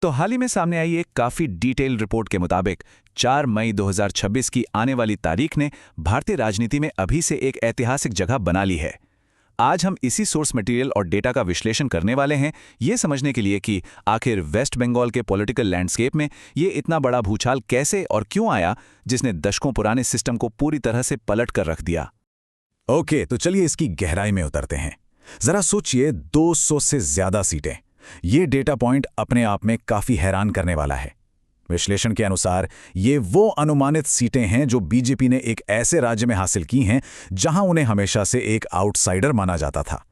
तो हाल ही में सामने आई एक काफी डिटेल्ड रिपोर्ट के मुताबिक 4 मई 2026 की आने वाली तारीख ने भारतीय राजनीति में अभी से एक ऐतिहासिक जगह बना ली है। आज हम इसी सोर्स मटेरियल और डेटा का विश्लेषण करने वाले हैं, ये समझने के लिए कि आखिर वेस्ट बंगाल के पॉलिटिकल लैंडस्केप में ये इतना बड़ा भूचाल कैसे और क्यों आया, जिसने दशकों पुराने सिस्टम को पूरी तरह से पलट कर रख दिया। ओके, तो चलिए इसकी गहराई में उतरते हैं। जरा सोचिए, 200 से ज्यादा सीटें। ये डेटा पॉइंट अपने आप में काफी हैरान करने वाला है। विश्लेषण के अनुसार ये वो अनुमानित सीटें हैं जो बीजेपी ने एक ऐसे राज्य में हासिल की हैं जहां उन्हें हमेशा से एक आउटसाइडर माना जाता था।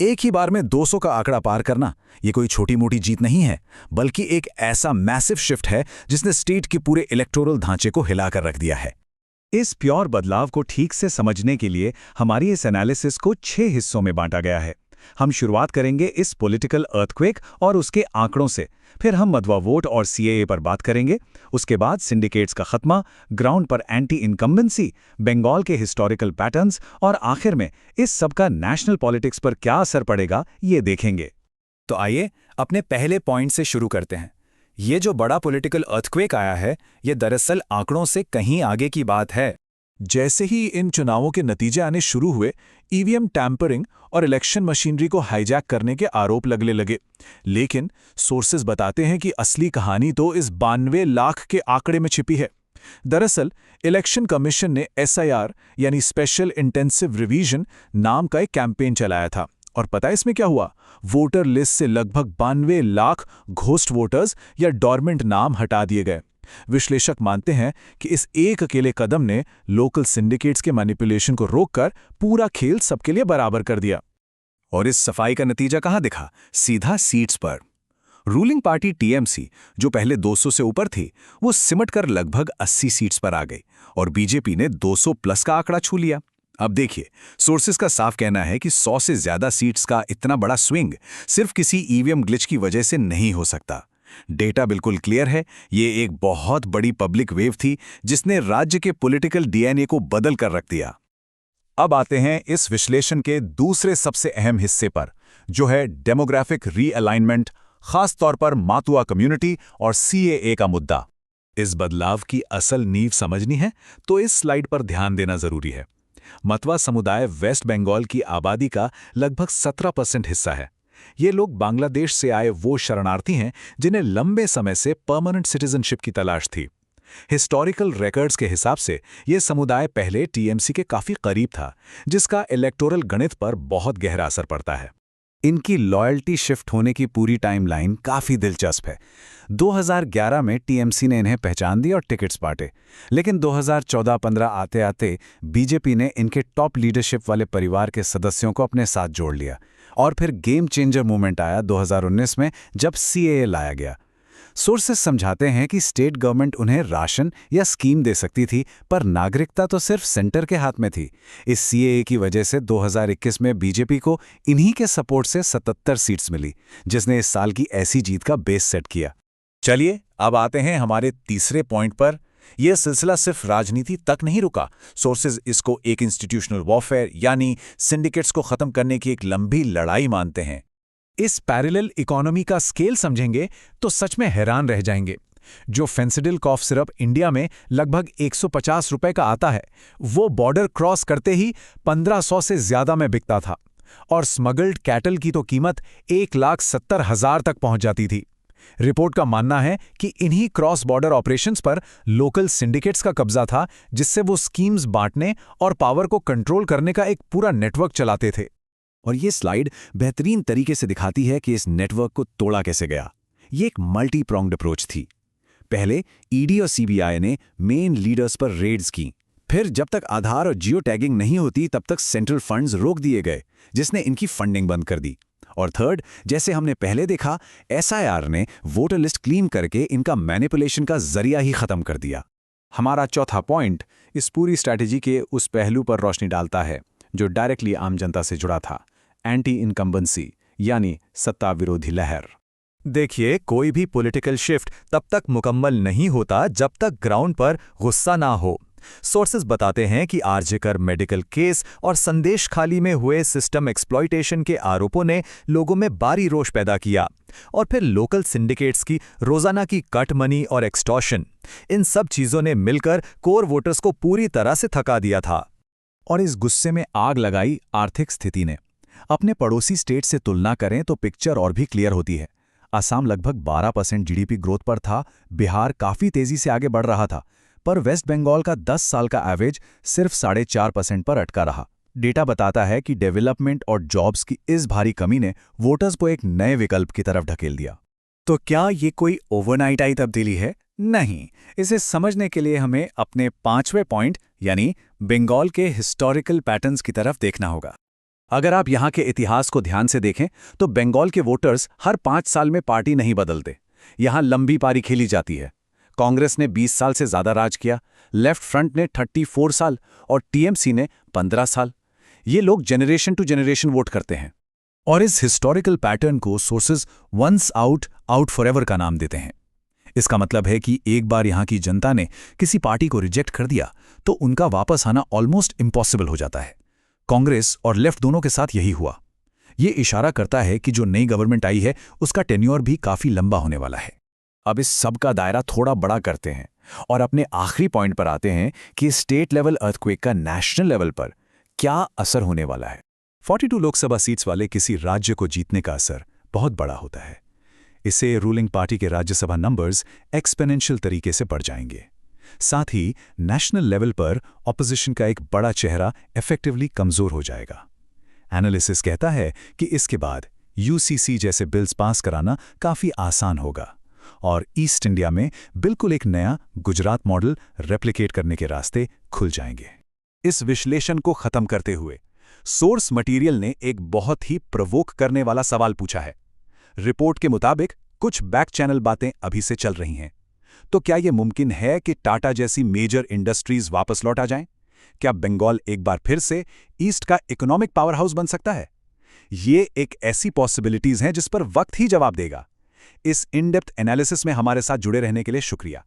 एक ही बार में 200 का आंकड़ा पार करना ये कोई छोटी मोटी जीत नहीं है, बल्कि एक ऐसा मैसिव शिफ्ट है जिसने स्टेट के पूरे इलेक्टोरल ढांचे को हिलाकर रख दिया है। इस प्योर बदलाव को ठीक से समझने के लिए हमारी इस एनालिसिस को 6 हिस्सों में बांटा गया है। हम शुरुआत करेंगे इस पॉलिटिकल अर्थक्वेक और उसके आंकड़ों से, फिर हम मधवा वोट और सीएए पर बात करेंगे, उसके बाद सिंडिकेट्स का खत्मा, ग्राउंड पर एंटी इनकम्बेंसी, बंगाल के हिस्टोरिकल पैटर्न्स और आखिर में इस सब का नेशनल पॉलिटिक्स पर क्या असर पड़ेगा ये देखेंगे। तो आइए अपने पहले पॉइंट से शुरू करते हैं। ये जो बड़ा पॉलिटिकल अर्थक्वेक आया है, ये दरअसल आंकड़ों से कहीं आगे की बात है। जैसे ही इन चुनावों के नतीजे आने शुरू हुए, ईवीएम टैंपरिंग और इलेक्शन मशीनरी को हाईजैक करने के आरोप लगने लगे। लेकिन सोर्सेज बताते हैं कि असली कहानी तो इस 92 लाख के आंकड़े में छिपी है। दरअसल इलेक्शन कमीशन ने एसआईआर यानी स्पेशल इंटेंसिव रिवीजन नाम का एक कैंपेन चलाया था। और पता है इसमें क्या हुआ? वोटर लिस्ट से लगभग 92 लाख घोस्ट वोटर्स या डॉर्मेंट नाम हटा दिए गए। विश्लेषक मानते हैं कि इस एक अकेले कदम ने लोकल सिंडिकेट्स के मैनिपुलेशन को रोककर पूरा खेल सबके लिए बराबर कर दिया। और इस सफाई का नतीजा कहां दिखा? सीधा सीट्स पर। रूलिंग पार्टी टीएमसी, जो पहले 200 से ऊपर थी, वो सिमट कर लगभग 80 सीट्स पर आ गई और बीजेपी ने 200 प्लस का आंकड़ा छू लिया। अब देखिए, सोर्सेस का साफ कहना है कि 100 से ज्यादा सीट्स का इतना बड़ा स्विंग सिर्फ किसी ईवीएम ग्लिच की वजह से नहीं हो सकता। डेटा बिल्कुल क्लियर है, ये एक बहुत बड़ी पब्लिक वेव थी जिसने राज्य के पॉलिटिकल डीएनए को बदल कर रख दिया। अब आते हैं इस विश्लेषण के दूसरे सबसे अहम हिस्से पर, जो है डेमोग्राफिक रीअलाइनमेंट, खास तौर पर मातुआ कम्युनिटी और सीएए का मुद्दा। इस बदलाव की असल नींव समझनी है तो इस स्लाइड पर ध्यान देना जरूरी है। मतवा समुदाय वेस्ट बंगाल की आबादी का लगभग 17% हिस्सा है। ये लोग बांग्लादेश से आए वो शरणार्थी हैं जिन्हें लंबे समय से परमानेंट सिटीजनशिप की तलाश थी। हिस्टोरिकल रिकॉर्ड्स के हिसाब से ये समुदाय पहले टीएमसी के काफी करीब था, जिसका इलेक्टोरल गणित पर बहुत गहरा असर पड़ता है। इनकी लॉयल्टी शिफ्ट होने की पूरी टाइमलाइन काफी दिलचस्प है। 2011 में टीएमसी ने इन्हें पहचान दी और टिकट्स बांटे, लेकिन 2014-15 आते आते बीजेपी ने इनके टॉप लीडरशिप वाले परिवार के सदस्यों को अपने साथ जोड़ लिया। और फिर गेम चेंजर मूवमेंट आया 2019 में, जब सीएए लाया गया। सोर्सेस समझाते हैं कि स्टेट गवर्नमेंट उन्हें राशन या स्कीम दे सकती थी, पर नागरिकता तो सिर्फ सेंटर के हाथ में थी। इस सीएए की वजह से 2021 में बीजेपी को इन्हीं के सपोर्ट से 77 सीट्स मिली, जिसने इस साल की ऐसी जीत का बेस सेट किया। चलिए अब आते हैं हमारे तीसरे पॉइंट पर। यह सिलसिला सिर्फ राजनीति तक नहीं रुका। सोर्सेज इसको एक इंस्टीट्यूशनल वॉरफेयर यानी सिंडिकेट्स को खत्म करने की एक लंबी लड़ाई मानते हैं। इस पैरेलल इकोनॉमी का स्केल समझेंगे तो सच में हैरान रह जाएंगे। जो फेंसिडिल कॉफ सिरप इंडिया में लगभग 150 रुपए का आता है, वो बॉर्डर क्रॉस करते ही 1500 से ज्यादा में बिकता था। और स्मगल्ड कैटल की तो कीमत 1,70,000 तक पहुंच जाती थी। रिपोर्ट का मानना है कि इन्हीं क्रॉस बॉर्डर ऑपरेशंस पर लोकल सिंडिकेट्स का कब्जा था, जिससे वो स्कीम्स बांटने और पावर को कंट्रोल करने का एक पूरा नेटवर्क चलाते थे। और ये स्लाइड बेहतरीन तरीके से दिखाती है कि इस नेटवर्क को तोड़ा कैसे गया। ये एक मल्टी प्रोंग्ड अप्रोच थी। पहले ईडी और सीबीआई ने मेन लीडर्स पर रेड्स की। फिर जब तक आधार और जियो टैगिंग नहीं होती तब तक सेंट्रल फंड्स रोक दिए गए, जिसने इनकी फंडिंग बंद कर दी। और थर्ड, जैसे हमने पहले देखा, एसआईआर ने वोटर लिस्ट क्लीन करके इनका मैनिपुलेशन का जरिया ही खत्म कर दिया। हमारा चौथा पॉइंट इस पूरी स्ट्रैटेजी के उस पहलू पर रोशनी डालता है जो डायरेक्टली आम जनता से जुड़ा था, एंटी इनकम्बेंसी यानी सत्ता विरोधी लहर। देखिए, कोई भी पॉलिटिकल शिफ्ट तब तक मुकम्मल नहीं होता जब तक ग्राउंड पर गुस्सा ना हो। सोर्सेज बताते हैं कि आरजेकर मेडिकल केस और संदेश खाली में हुए सिस्टम एक्सप्लॉयटेशन के आरोपों ने लोगों में भारी रोष पैदा किया, और फिर लोकल सिंडिकेट्स की रोजाना की कट मनी और एक्सटॉर्शन, इन सब चीजों ने मिलकर कोर वोटर्स को पूरी तरह से थका दिया था। और इस गुस्से में आग लगाई आर्थिक स्थिति ने। अपने पड़ोसी स्टेट से तुलना करें तो पिक्चर और भी क्लियर होती है। असम लगभग 12% जीडीपी ग्रोथ पर था, बिहार काफी तेजी से आगे बढ़ रहा था, पर वेस्ट बंगाल का 10 साल का एवरेज सिर्फ 4.5% पर अटका रहा। डेटा बताता है कि डेवलपमेंट और जॉब्स की इस भारी कमी ने वोटर्स को एक नए विकल्प की तरफ ढकेल दिया। तो क्या ये कोई ओवरनाइट आई तब्दीली है? नहीं। इसे समझने के लिए हमें अपने 5वें पॉइंट यानी बंगाल के हिस्टोरिकल पैटर्न्स की तरफ देखना होगा। अगर आप यहाँ के इतिहास को ध्यान से देखें तो बंगाल के वोटर्स हर 5 साल में पार्टी नहीं बदलते। यहाँ लंबी पारी खेली जाती है। कांग्रेस ने 20 साल से ज्यादा राज किया, लेफ्ट फ्रंट ने 34 साल और टीएमसी ने 15 साल। ये लोग जनरेशन टू जनरेशन वोट करते हैं। और इस हिस्टोरिकल पैटर्न को sources once out out forever का नाम देते हैं। इसका मतलब है कि एक बार यहाँ की जनता ने किसी पार्टी को रिजेक्ट कर दिया तो उनका वापस आना ऑलमोस्ट इम्पॉसिबल हो जाता है। कांग्रेस और लेफ्ट दोनों के साथ यही हुआ। ये इशारा करता है कि जो नई गवर्नमेंट आई है उसका टेन्योर भी काफी लंबा होने वाला है। अब इस सब का दायरा थोड़ा बड़ा करते हैं और अपने आखिरी पॉइंट पर आते हैं कि स्टेट लेवल अर्थक्वेक का नेशनल लेवल पर क्या असर होने वाला है। 42 लोकसभा सीट्स वाले किसी राज्य को जीतने का असर बहुत बड़ा होता है। इससे रूलिंग पार्टी के राज्यसभा नंबर्स एक्सपोनेंशियल तरीके से बढ़ जाएंगे। साथ ही नेशनल लेवल पर ऑपोजिशन का एक बड़ा चेहरा इफेक्टिवली कमजोर हो जाएगा। एनालिसिस कहता है कि इसके बाद यूसीसी जैसे बिल्स पास कराना काफी आसान होगा और ईस्ट इंडिया में बिल्कुल एक नया गुजरात मॉडल रेप्लिकेट करने के रास्ते खुल जाएंगे। इस विश्लेषण को खत्म करते हुए सोर्स मटेरियल ने एक बहुत ही प्रवोक करने वाला सवाल पूछा है। रिपोर्ट के मुताबिक कुछ बैक चैनल बातें अभी से चल रही हैं। तो क्या यह मुमकिन है कि टाटा जैसी मेजर इंडस्ट्रीज वापस लौट आ जाएं? क्या बंगाल एक बार फिर से ईस्ट का इकोनॉमिक पावर हाउस बन सकता है? ये एक ऐसी पॉसिबिलिटीज हैं जिस पर वक्त ही जवाब देगा। इस इन डेप्थ एनालिसिस में हमारे साथ जुड़े रहने के लिए शुक्रिया।